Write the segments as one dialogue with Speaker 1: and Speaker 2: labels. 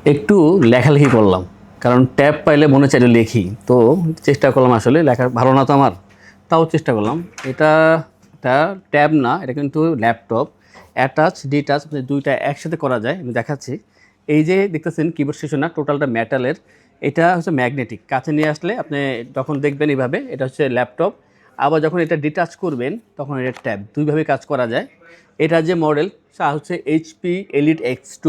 Speaker 1: একটু লেখালেখি করলাম, কারণ ট্যাব পাইলে মনে চাইলে লিখি। তো চেষ্টা করলাম, আসলে লেখা ভালো না তো আমার, তাও চেষ্টা করলাম। এটা এটা ট্যাব না, এটা কিন্তু ল্যাপটপ। অ্যাটাচ ডিটাচ দুইটা একসাথে করা যায়, আমি দেখাচ্ছি। এই যে দেখতেছেন কিবোর্ড স্টেশন না, টোটালটা মেটালের। এটা হচ্ছে ম্যাগনেটিক, কাছে নিয়ে আসলে আপনি যখন দেখবেন এইভাবে, এটা হচ্ছে ল্যাপটপ। আবার যখন এটা ডিটাচ করবেন তখন এটা ট্যাব, দুইভাবে কাজ করা যায়। এটা যে মডেল তা হচ্ছে এইচপি এলিট X2,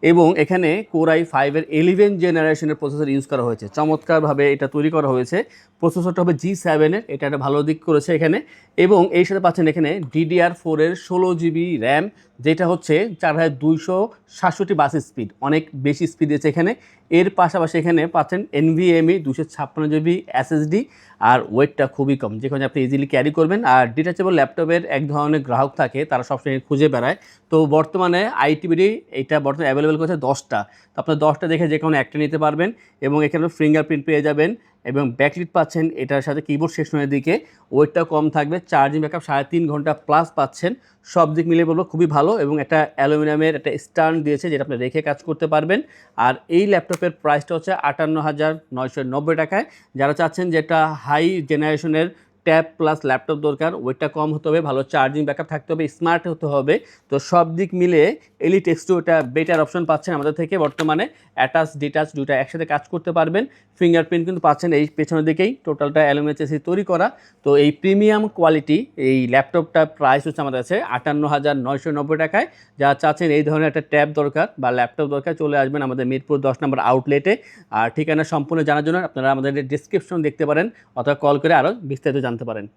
Speaker 1: এবং এখানে কোর i5-এর 11 জেনারেশনের প্রসেসর ইউজ করা হয়েছে। চমৎকারভাবে এটা তৈরি করা হয়েছে। প্রসেসরটা হবে G7-এর, এটা একটা ভালো দিক করেছে এখানে। এবং এই সাথে পাচ্ছেন এখানে DDR4-এর 16 GB র্যাম, যেটা হচ্ছে 4267 বাস স্পিড, অনেক বেশি স্পিড দিয়েছে এখানে। এর পাশাপাশি এখানে পাচ্ছেন NVMe 256 GB SSD, আর ওয়েটটা খুবই কম, যেখানে আপনি ইজিলি ক্যারি করবেন। আর ডিটাচেবল ল্যাপটপের এক ধরনের গ্রাহক থাকে, তারা সবসময় খুঁজে বেড়ায়। তো বর্তমানে আইটিবিডি এটা বর্তমানে অ্যাভেলেবেল করেছে 10টা। তো আপনার 10টা দেখে যে কোনো একটা নিতে পারবেন, এবং এখানে ফিঙ্গারপ্রিন্ট পেয়ে যাবেন, এবং ব্যাকলিট পাচ্ছেন এটার সাথে কিবোর্ড সেকশনের দিকে। ওয়েটটা কম থাকবে, চার্জিং ব্যাকআপ 3.5 ঘন্টা প্লাস পাচ্ছেন। সব দিক মিলিয়ে বলবো খুবই ভালো, এবং একটা অ্যালুমিনিয়ামের একটা স্ট্যান্ড দিয়েছে, যেটা আপনি রেখে কাজ করতে পারবেন। আর এই ল্যাপটপের প্রাইসটা হচ্ছে 58,990 টাকায়। যারা চাচ্ছেন যে একটা হাই জেনারেশনের ট্যাব প্লাস ল্যাপটপ দরকার, ওয়েটটা কম হতে হবে, ভালো চার্জিং ব্যাকআপ থাকতে হবে, স্মার্ট হতে হবে, তো সব দিক মিলে এলিট X2 এটা বেটার অপশন পাচ্ছেন আমাদের থেকে বর্তমানে। অ্যাটাচ ডিটাচ দুটো একসাথে কাজ করতে পারবেন। ফিঙ্গারপ্রিন্ট কিন্তু পাচ্ছেন এই পেছনের দিকেই, টোটালটা অ্যালুমিনিয়াম চেসি তৈরি করা। তো এই প্রিমিয়াম কোয়ালিটি এই ল্যাপটপটার প্রাইস হচ্ছে আমাদের কাছে 58,990 টাকায়। যা চাচ্ছেন এই ধরনের একটা ট্যাব দরকার বা ল্যাপটপ দরকার, চলে আসবেন আমাদের মিরপুর 10 নম্বর আউটলেটে। আর ঠিকানা সম্পূর্ণ জানার জন্য আপনারা আমাদের ডিসক্রিপশন দেখতে পারেন, অথবা কল করে আরও বিস্তারিত জানতে পারেন।